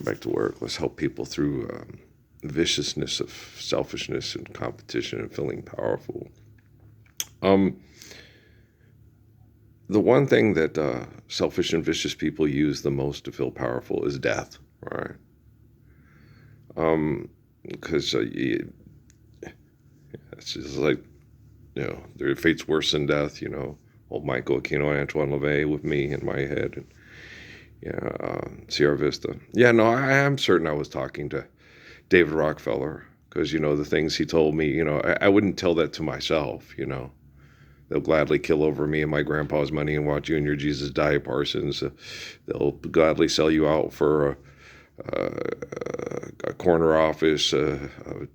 back to work. Let's help people through the viciousness of selfishness and competition and feeling powerful. Um, the one thing that selfish and vicious people use the most to feel powerful is death, right? Because it's just like, their fate's worse than death, Old Michael Aquino, Antoine LaVey with me in my head, and Sierra Vista. Yeah, no, I'm certain I was talking to David Rockefeller because, the things he told me, I wouldn't tell that to myself. They'll gladly kill over me and my grandpa's money and watch you and your Jesus die, Parsons. They'll gladly sell you out for a corner office,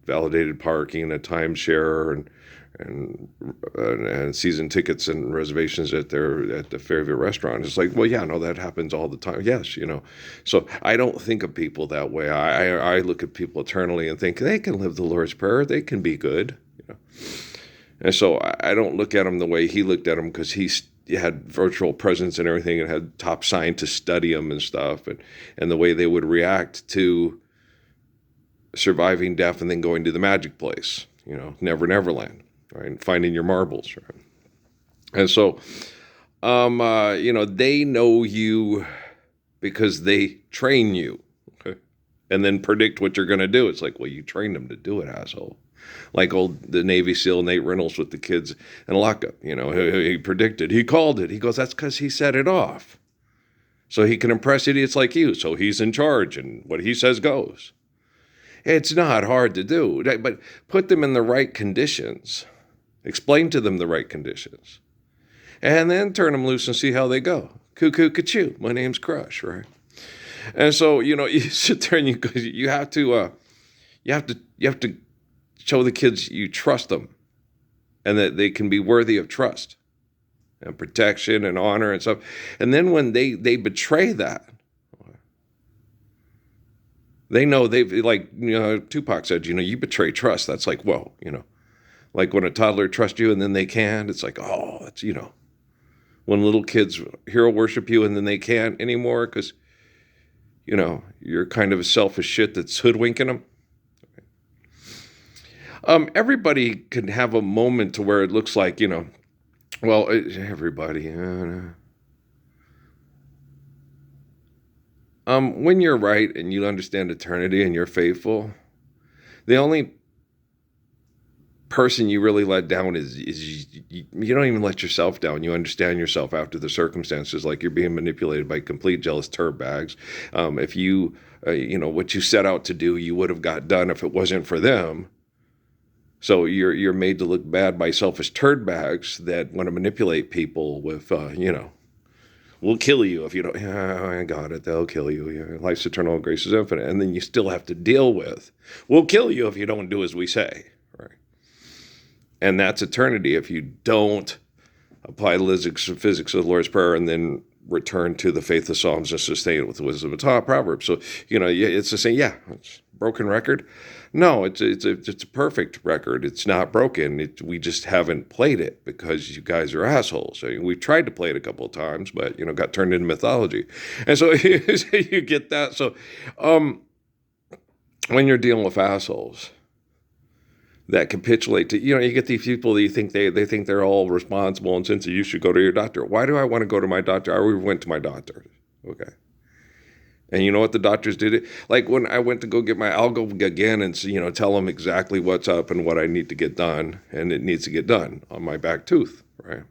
validated parking, a timeshare, and season tickets and reservations at the Fairview restaurant. It's like, well, yeah, no, that happens all the time. Yes, So I don't think of people that way. I look at people eternally and think they can live the Lord's Prayer. They can be good. And so I don't look at them the way he looked at them, because he had virtual presence and everything and had top scientists study them and stuff, and the way they would react to surviving death and then going to the magic place, Neverland, right? And finding your marbles, right? And so, they know you because they train you, okay? And then predict what you're going to do. It's like, well, you trained them to do it, asshole. Like the Navy SEAL Nate Reynolds with the kids in lockup. He predicted. He called it. He goes, that's because he set it off. So he can impress idiots like you. So he's in charge, and what he says goes. It's not hard to do, but put them in the right conditions. Explain to them the right conditions. And then turn them loose and see how they go. Cuckoo, ka-choo. My name's Crush, right? And so, you sit there and you have to show the kids you trust them and that they can be worthy of trust and protection and honor and stuff. And then when they betray that, they know Tupac said, you betray trust. That's like, whoa, like when a toddler trusts you and then they can't, it's like, oh, it's, when little kids hero worship you and then they can't anymore because, you're kind of a selfish shit that's hoodwinking them. Everybody can have a moment to where it looks like, everybody. When you're right and you understand eternity and you're faithful, the only person you really let down is you don't even let yourself down. You understand yourself after the circumstances, like you're being manipulated by complete jealous turd bags. If you, what you set out to do, you would have got done if it wasn't for them. So you're made to look bad by selfish turd bags that want to manipulate people with, we'll kill you if you don't. Yeah, I got it. They'll kill you. Yeah, life's eternal, grace is infinite. And then you still have to deal with, we'll kill you if you don't do as we say, right? And that's eternity if you don't apply physics of the Lord's Prayer and then return to the faith of Psalms and sustain it with the wisdom of Proverbs. So, it's the same. Yeah, it's a broken record. No, it's a perfect record. It's not broken. We just haven't played it because you guys are assholes. We've tried to play it a couple of times, but got turned into mythology. And so you get that. So when you're dealing with assholes that capitulate to, you get these people that you think they think they're all responsible and since you should go to your doctor. Why do I want to go to my doctor? I already went to my doctor. Okay. And you know what the doctors did? Like when I went to go get I'll go again and tell them exactly what's up and what I need to get done, and it needs to get done on my back tooth, right?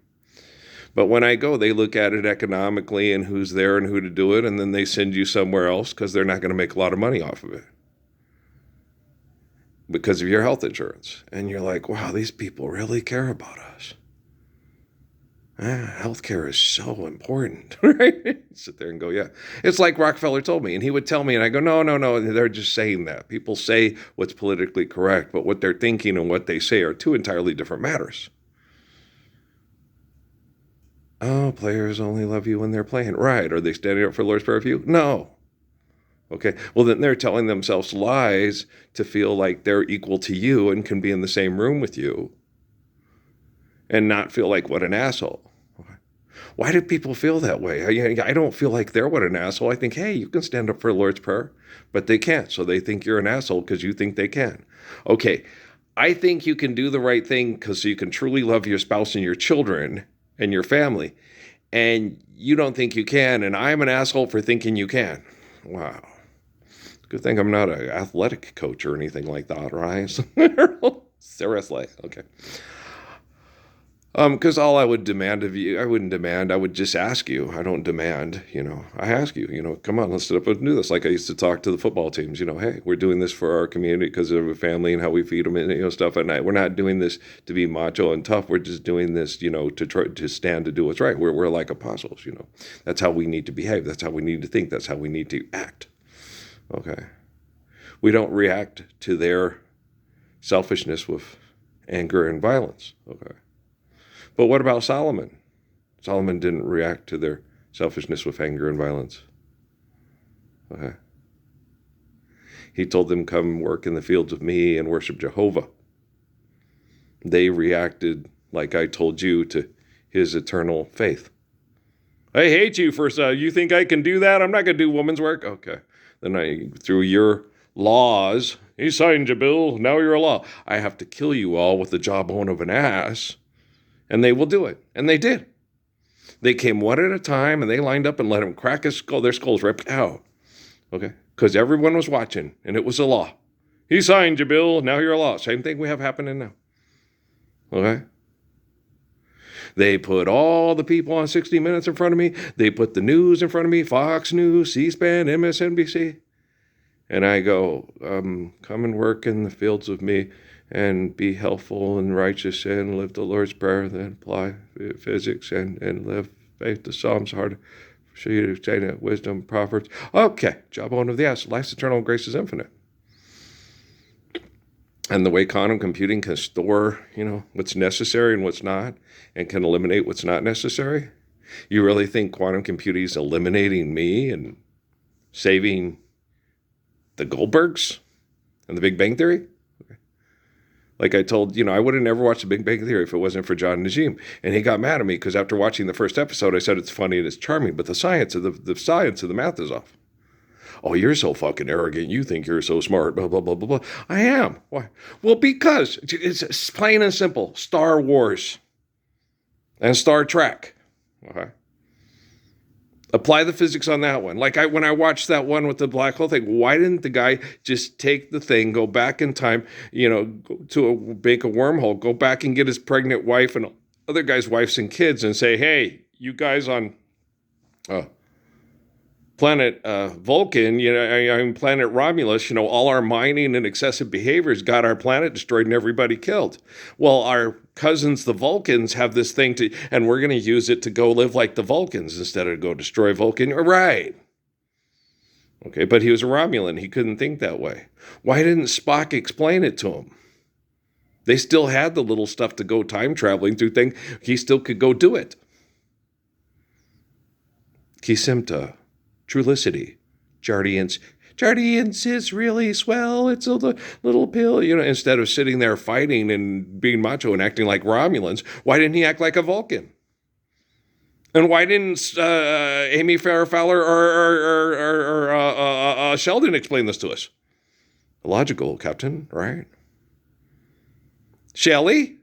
But when I go, they look at it economically and who's there and who to do it, and then they send you somewhere else because they're not going to make a lot of money off of it because of your health insurance. And you're like, wow, these people really care about us. Healthcare is so important, right? Sit there and go, yeah. It's like Rockefeller told me, and he would tell me, and I go, no, they're just saying that. People say what's politically correct, but what they're thinking and what they say are two entirely different matters. Oh, players only love you when they're playing. Right. Are they standing up for Lord's Prayer for you? No. Okay. Well, then they're telling themselves lies to feel like they're equal to you and can be in the same room with you and not feel like what an asshole. Why do people feel that way? I don't feel like they're what an asshole. I think, hey, you can stand up for the Lord's Prayer, but they can't. So they think you're an asshole because you think they can. Okay, I think you can do the right thing because you can truly love your spouse and your children and your family. And you don't think you can, and I'm an asshole for thinking you can. Wow. Good thing I'm not an athletic coach or anything like that, right? Sera Sera. Okay. Because all I would demand of you, I wouldn't demand, I would just ask you. I don't demand, I ask you, come on, let's sit up and do this. Like I used to talk to the football teams, hey, we're doing this for our community because of a family and how we feed them and, stuff at night. We're not doing this to be macho and tough. We're just doing this, to try to stand to do what's right. We're like apostles, That's how we need to behave. That's how we need to think. That's how we need to act. Okay. We don't react to their selfishness with anger and violence. Okay. But what about Solomon? Solomon didn't react to their selfishness with anger and violence. Okay. He told them, come work in the fields with me and worship Jehovah. They reacted like I told you to his eternal faith. I hate you for, you think I can do that? I'm not going to do woman's work? Okay. Then through your laws, he signed your bill, now you're a law. I have to kill you all with the jawbone of an ass. And they will do it. And they did. They came one at a time, and they lined up and let him crack their skulls right out. Okay? Because everyone was watching, and it was a law. He signed your bill, now you're a law. Same thing we have happening now. Okay? They put all the people on 60 Minutes in front of me. They put the news in front of me, Fox News, C-SPAN, MSNBC. And I go, come and work in the fields with me and be helpful and righteous and live the Lord's Prayer, then apply physics and live faith, the Psalms, hard for you to say that wisdom, Proverbs. Okay, jawbone of the ass. Life's eternal, grace is infinite. And the way quantum computing can store, what's necessary and what's not, and can eliminate what's not necessary. You really think quantum computing is eliminating me and saving the Goldbergs and the Big Bang Theory? Like I told, I would have never watched The Big Bang Theory if it wasn't for John Najim. And he got mad at me because after watching the first episode, I said it's funny and it's charming, but the science of the math is off. Oh, you're so fucking arrogant. You think you're so smart, blah, blah, blah, blah, blah. I am. Why? Well, because it's plain and simple. Star Wars and Star Trek. Okay. Apply the physics on that one. Like when I watched that one with the black hole thing, why didn't the guy just take the thing, go back in time, make a wormhole, go back and get his pregnant wife and other guys' wives and kids and say, hey, you guys on planet Vulcan, planet Romulus, all our mining and excessive behaviors got our planet destroyed and everybody killed. Well, our cousins, the Vulcans, have this thing and we're going to use it to go live like the Vulcans instead of go destroy Vulcan. Right. Okay, but he was a Romulan. He couldn't think that way. Why didn't Spock explain it to him? They still had the little stuff to go time traveling through thing. He still could go do it. Kisimta. Trulicity. Jardiance is really swell. It's a little pill, instead of sitting there fighting and being macho and acting like Romulans. Why didn't he act like a Vulcan? And why didn't Amy Farrah Fowler or Sheldon explain this to us? Logical, Captain, right? Shelley?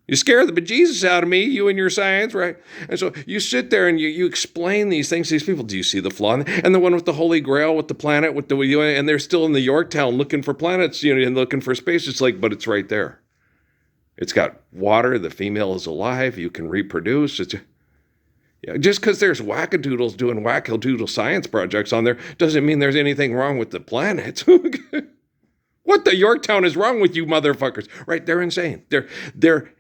You scare the bejesus out of me, you and your science, right? And so you sit there and you explain these things to these people. Do you see the flaw? And the one with the Holy Grail, with the planet, and they're still in the Yorktown looking for planets, and looking for space. It's like, but it's right there. It's got water. The female is alive. You can reproduce. Just because there's wackadoodles doing wackadoodle science projects on there doesn't mean there's anything wrong with the planet. What the Yorktown is wrong with you motherfuckers? Right? They're insane. They're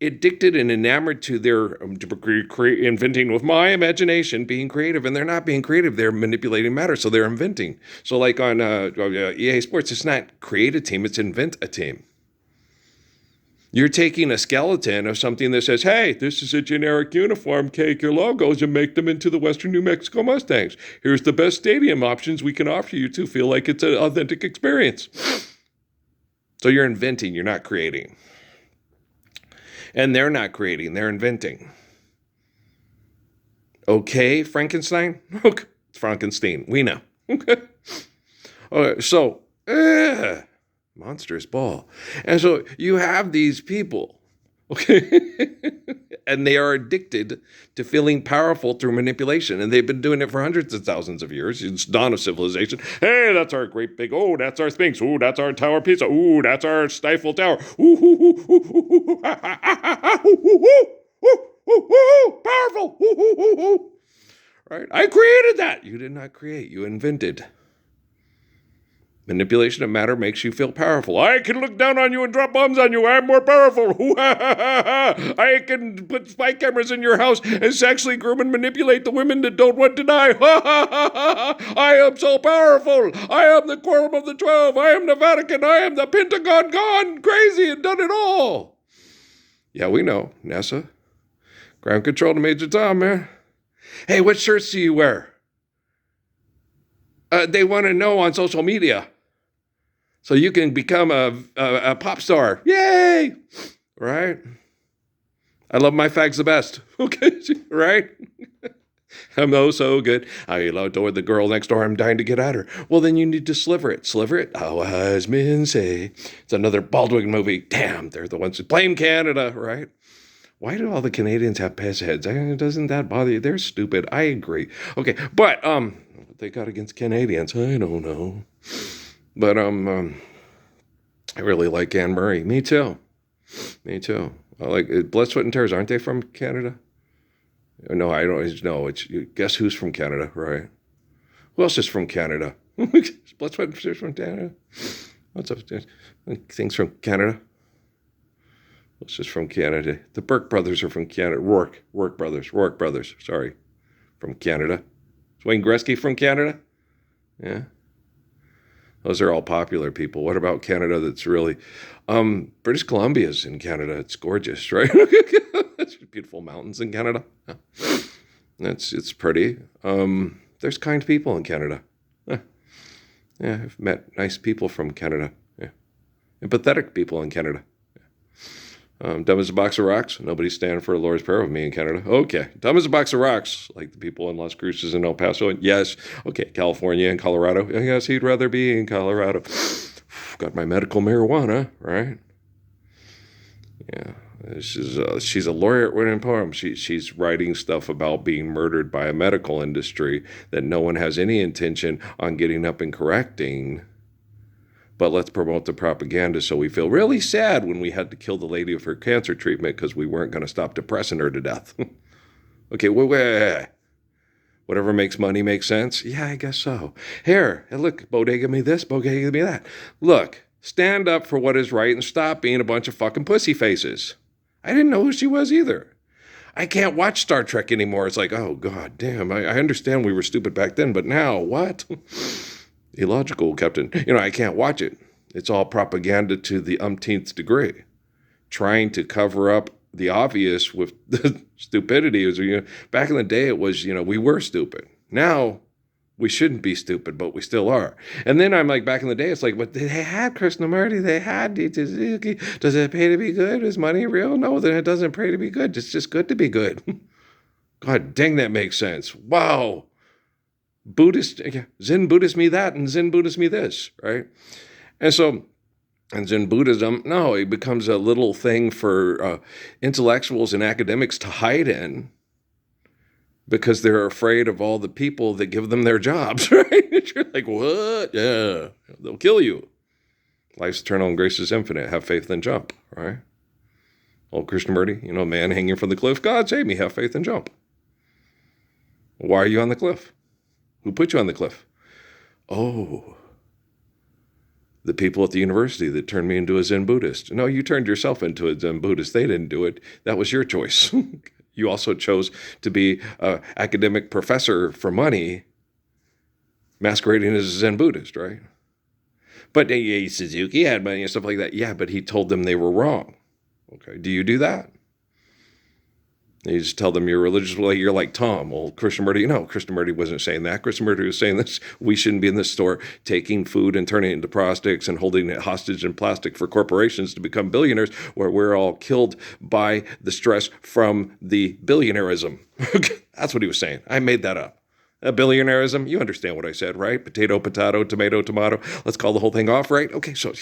addicted and enamored to their inventing with my imagination, being creative, and they're not being creative. They're manipulating matter, so they're inventing. So like on EA Sports, it's not create a team, it's invent a team. You're taking a skeleton of something that says, hey, this is a generic uniform, take your logos and make them into the Western New Mexico Mustangs. Here's the best stadium options we can offer you to feel like it's an authentic experience. So you're inventing, you're not creating. And they're not creating, they're inventing. Okay, Frankenstein? Okay, Frankenstein. We know. Okay. Okay, so, monstrous ball. And so you have these people, okay? And they are addicted to feeling powerful through manipulation. And they've been doing it for hundreds of thousands of years. It's dawn of civilization. Hey, that's our great big, oh, that's our Sphinx. Oh, that's our Tower of Pisa. Oh, that's our Stifle Tower. Ooh, ooh, ooh, ooh, ooh, ooh, ah, ah, ah, ah, ooh, ooh, ooh, ooh, ooh, powerful. Ooh, ooh, ooh, ooh. Right? I created that. You did not create. You invented. Manipulation of matter makes you feel powerful. I can look down on you and drop bombs on you. I'm more powerful. I can put spy cameras in your house and sexually groom and manipulate the women that don't want to die. I am so powerful. I am the Quorum of the 12. I am the Vatican. I am the Pentagon gone crazy and done it all. Yeah, we know. NASA. Ground control to Major Tom, man. Hey, what shirts do you wear? They want to know on social media. So you can become a pop star. Yay! Right? I love my fags the best. Okay, right? I'm oh so good. I adore the girl next door. I'm dying to get at her. Well, then you need to sliver it. Sliver it? How wise men say. It's another Baldwin movie. Damn, they're the ones who blame Canada, right? Why do all the Canadians have piss heads? Doesn't that bother you? They're stupid. I agree. Okay, but what they got against Canadians? I don't know. But I really like Anne Murray. Me too. Me too. I like Blood, Sweat, and Tears. Aren't they from Canada? No, I don't know. It's guess who's from Canada, right? Who else is from Canada? Blood, Sweat, and Tears from Canada. What's up? Things from Canada. What's just from Canada? The Burke brothers are from Canada. Rourke brothers. Sorry, from Canada. Is Wayne Gretzky from Canada? Yeah. Those are all popular people. What about Canada that's really... British Columbia's in Canada. It's gorgeous, right? There's beautiful mountains in Canada. Yeah. It's pretty. There's kind people in Canada. Yeah, I've met nice people from Canada. Yeah. Empathetic people in Canada. Dumb as a box of rocks. Nobody's standing for a Lord's Prayer with me in Canada. Okay. Dumb as a box of rocks, like the people in Las Cruces and El Paso. Yes. Okay. California and Colorado. Yes, he'd rather be in Colorado. Got my medical marijuana, right? Yeah. She's a laureate writing poems. She's writing stuff about being murdered by a medical industry that no one has any intention on getting up and correcting. But let's promote the propaganda so we feel really sad when we had to kill the lady of her cancer treatment because we weren't going to stop depressing her to death. Okay, wait. Whatever makes money makes sense? Yeah, I guess so. Here, look, bodega me this, bodega me that. Look, stand up for what is right and stop being a bunch of fucking pussy faces. I didn't know who she was either. I can't watch Star Trek anymore. It's like, oh, God damn, I understand we were stupid back then, but now, what? Illogical, Captain. I can't watch it. It's all propaganda to the umpteenth degree. Trying to cover up the obvious with the stupidity. Back in the day, it was, we were stupid. Now, we shouldn't be stupid, but we still are. And then I'm like, back in the day, it's like, but they had Krishnamurti, they had Suzuki. Does it pay to be good? Is money real? No, then it doesn't pay to be good. It's just good to be good. God dang, that makes sense. Wow. Zen Buddhist me that and Zen Buddhist me this, right? And Zen Buddhism, no, it becomes a little thing for intellectuals and academics to hide in because they're afraid of all the people that give them their jobs, right? You're like, what? Yeah, they'll kill you. Life's eternal and grace is infinite. Have faith and jump, right? Old Krishnamurti, man hanging from the cliff. God save me, have faith and jump. Why are you on the cliff? Who put you on the cliff? Oh, the people at the university that turned me into a Zen Buddhist. No, you turned yourself into a Zen Buddhist. They didn't do it. That was your choice. You also chose to be an academic professor for money, masquerading as a Zen Buddhist, right? But Suzuki had money and stuff like that. Yeah, but he told them they were wrong. Okay, do you do that? You just tell them you're religious. Well, you're like Tom. Well, Krishnamurti, no, Krishnamurti wasn't saying that. Krishnamurti was saying this. We shouldn't be in this store taking food and turning it into prostitutes and holding it hostage in plastic for corporations to become billionaires, where we're all killed by the stress from the billionaireism. That's what he was saying. I made that up. A billionaireism, you understand what I said, right? Potato, potato, tomato, tomato. Let's call the whole thing off, right? Okay, so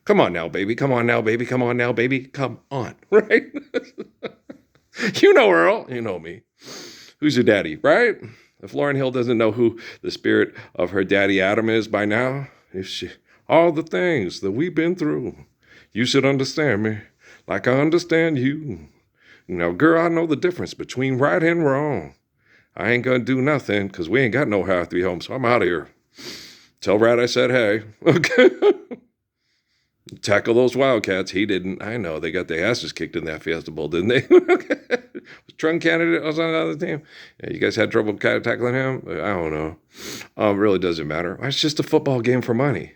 come on now, baby. Come on now, baby. Come on now, baby. Come on, right? You know Earl. You know me. Who's your daddy, right? If Lauryn Hill doesn't know who the spirit of her daddy Adam is by now, all the things that we've been through, you should understand me like I understand you. Now, girl, I know the difference between right and wrong. I ain't gonna do nothing because we ain't got no house to be home, so I'm out of here. Tell Rat I said hey. Okay. Tackle those Wildcats. He didn't. I know. They got their asses kicked in that Fiesta Bowl, didn't they? Trunk candidate was on the other team. Yeah, you guys had trouble tackling him? I don't know. It really doesn't matter. It's just a football game for money.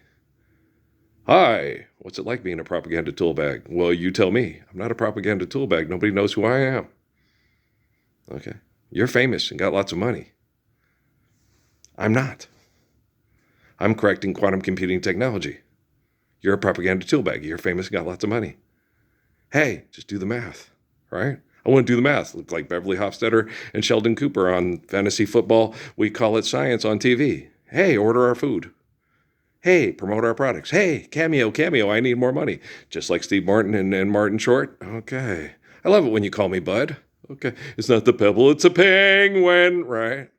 Hi. What's it like being a propaganda tool bag? Well, you tell me. I'm not a propaganda tool bag. Nobody knows who I am. Okay. You're famous and got lots of money. I'm not. I'm correcting quantum computing technology. You're a propaganda tool bag. You're famous and got lots of money. Hey, just do the math, right? I want to do the math. Look like Beverly Hofstadter and Sheldon Cooper on fantasy football. We call it science on TV. Hey, order our food. Hey, promote our products. Hey, cameo, I need more money. Just like Steve Martin and Martin Short. Okay. I love it when you call me Bud. Okay. It's not the pebble, it's a penguin, right?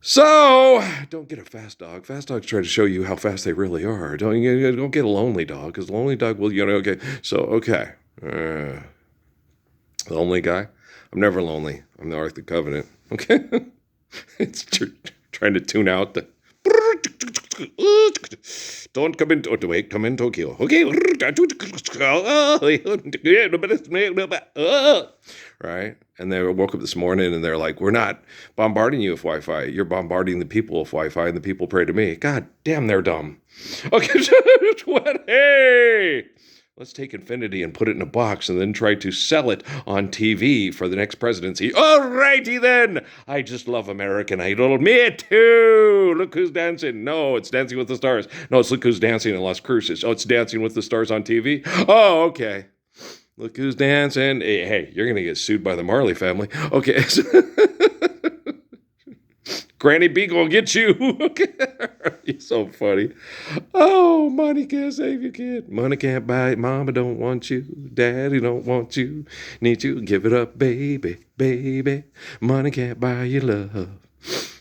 So, don't get a fast dog. Fast dogs try to show you how fast they really are. Don't get a lonely dog, because the lonely dog will, okay. So, okay. Lonely guy? I'm never lonely. I'm the Ark of the Covenant. Okay? It's trying to tune out the... Don't come in... Wait, come in Tokyo. Okay. Right? And they woke up this morning and they're like, we're not bombarding you with Wi-Fi. You're bombarding the people with Wi-Fi and the people pray to me. God damn, they're dumb. Okay. What? Hey! Let's take Infinity and put it in a box and then try to sell it on TV for the next presidency. Alrighty then. I just love American Idol. Me too. Look who's dancing. No, it's Dancing with the Stars. No, it's Look Who's Dancing in Las Cruces. Oh, it's Dancing with the Stars on TV. Oh, okay. Look who's dancing. Hey, you're going to get sued by the Marley family. Okay. Granny B gonna get you. You're so funny. Oh, money can't save your kid. Money can't buy it. Mama don't want you. Daddy don't want you. Need you. Give it up, baby, baby. Money can't buy your love,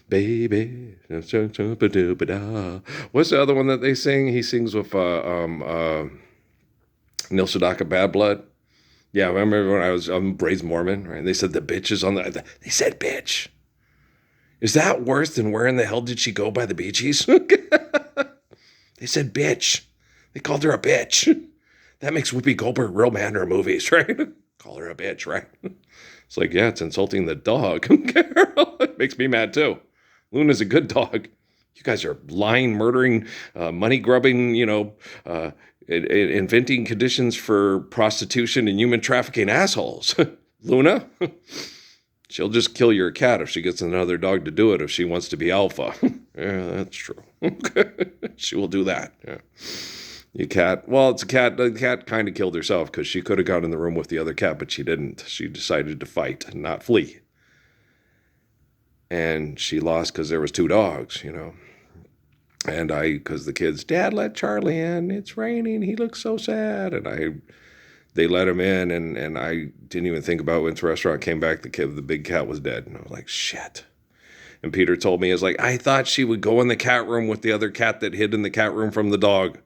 baby. What's the other one that they sing? He sings with Neil Sedaka, Bad Blood. Yeah, I remember when I was raised Mormon, right? They said the bitch is on the... They said bitch. Is that worse than Where in the Hell Did She Go by the Bee Gees? They said bitch. They called her a bitch. That makes Whoopi Goldberg real mad in her movies, right? Call her a bitch, right? It's like, yeah, it's insulting the dog. It makes me mad too. Luna's a good dog. You guys are lying, murdering, money grubbing, inventing conditions for prostitution and human trafficking assholes. Luna? She'll just kill your cat if she gets another dog to do it if she wants to be alpha. Yeah, that's true. She will do that. Yeah. Your cat, well, it's a cat. The cat kind of killed herself because she could have gone in the room with the other cat, but she didn't. She decided to fight, not flee. And she lost because there was two dogs, And because the kids, Dad, let Charlie in. It's raining. He looks so sad. And they let him in, and I didn't even think about it. Went to the restaurant, came back, the big cat was dead. And I was like, shit. And Peter told me, I thought she would go in the cat room with the other cat that hid in the cat room from the dog.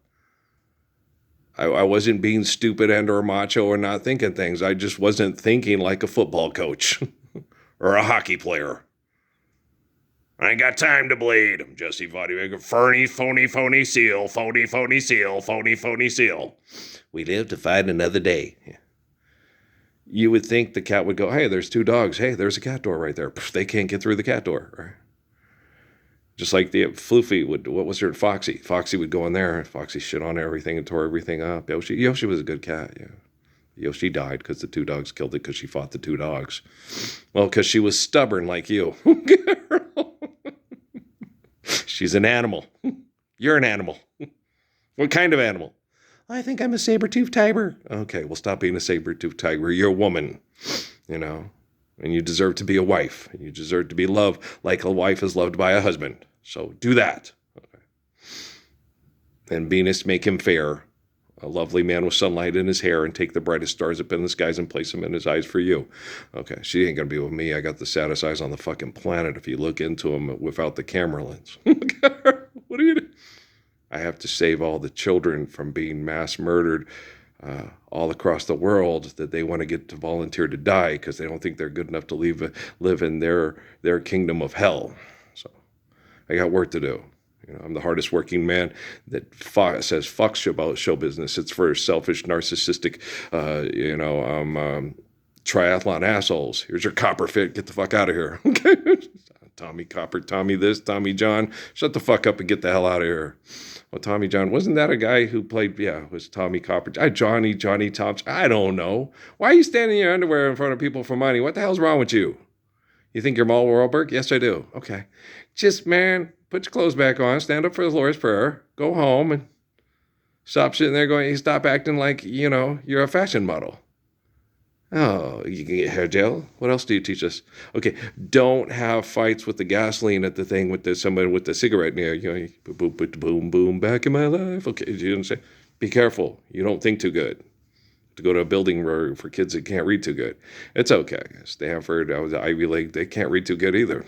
I wasn't being stupid and or macho or not thinking things. I just wasn't thinking like a football coach or a hockey player. I ain't got time to bleed. I'm Jesse Vaughty. Phony seal. Phony seal. We live to fight another day. Yeah. You would think the cat would go, hey, there's two dogs. Hey, there's a cat door right there. They can't get through the cat door. Right? Just like the Floofy would, what was her, Foxy. Foxy would go in there. Foxy shit on everything and tore everything up. Yoshi was a good cat, yeah. Yoshi died because the two dogs killed it because she fought the two dogs. Well, because she was stubborn like you. She's an animal. You're an animal. What kind of animal? I think I'm a saber-toothed tiger. Okay, well, stop being a saber-toothed tiger. You're a woman, And you deserve to be a wife. And you deserve to be loved like a wife is loved by a husband. So do that. Okay. And Venus, make him fair. A lovely man with sunlight in his hair, and take the brightest stars up in the skies and place them in his eyes for you. Okay, she ain't gonna be with me. I got the saddest eyes on the fucking planet if you look into them without the camera lens. What do you do? I have to save all the children from being mass murdered all across the world that they want to get to volunteer to die because they don't think they're good enough to live in their kingdom of hell. So I got work to do. I'm the hardest working man that says fuck about show business. It's for selfish, narcissistic, triathlon assholes. Here's your copper fit. Get the fuck out of here. Okay. Tommy Copper, Tommy this, Tommy John. Shut the fuck up and get the hell out of here. Well, Tommy John, wasn't that a guy who played, it was Tommy Copper. Johnny Thompson. I don't know. Why are you standing in your underwear in front of people for money? What the hell's wrong with you? You think you're Mal Wahlberg? Yes, I do. Okay. Just, man, put your clothes back on, stand up for the Lord's Prayer, go home, and stop sitting there stop acting like, you're a fashion model. Oh, you can get hair gel. What else do you teach us? Okay, don't have fights with the gasoline at the thing with someone with the cigarette near you. Boom, boom, boom, boom, back in my life. Okay, you understand? Be careful. You don't think too good. To go to a building for kids that can't read too good. It's okay. Stanford, I was at Ivy League. They can't read too good either.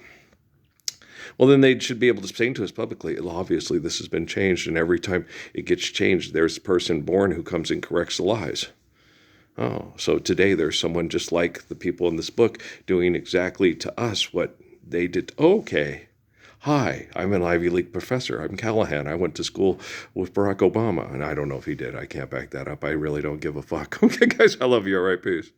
Well, then they should be able to say to us publicly, obviously this has been changed, and every time it gets changed, there's a person born who comes and corrects the lies. Oh, so today there's someone just like the people in this book doing exactly to us what they did. Okay. Hi, I'm an Ivy League professor. I'm Callahan. I went to school with Barack Obama, and I don't know if he did. I can't back that up. I really don't give a fuck. Okay, guys, I love you. All right, peace.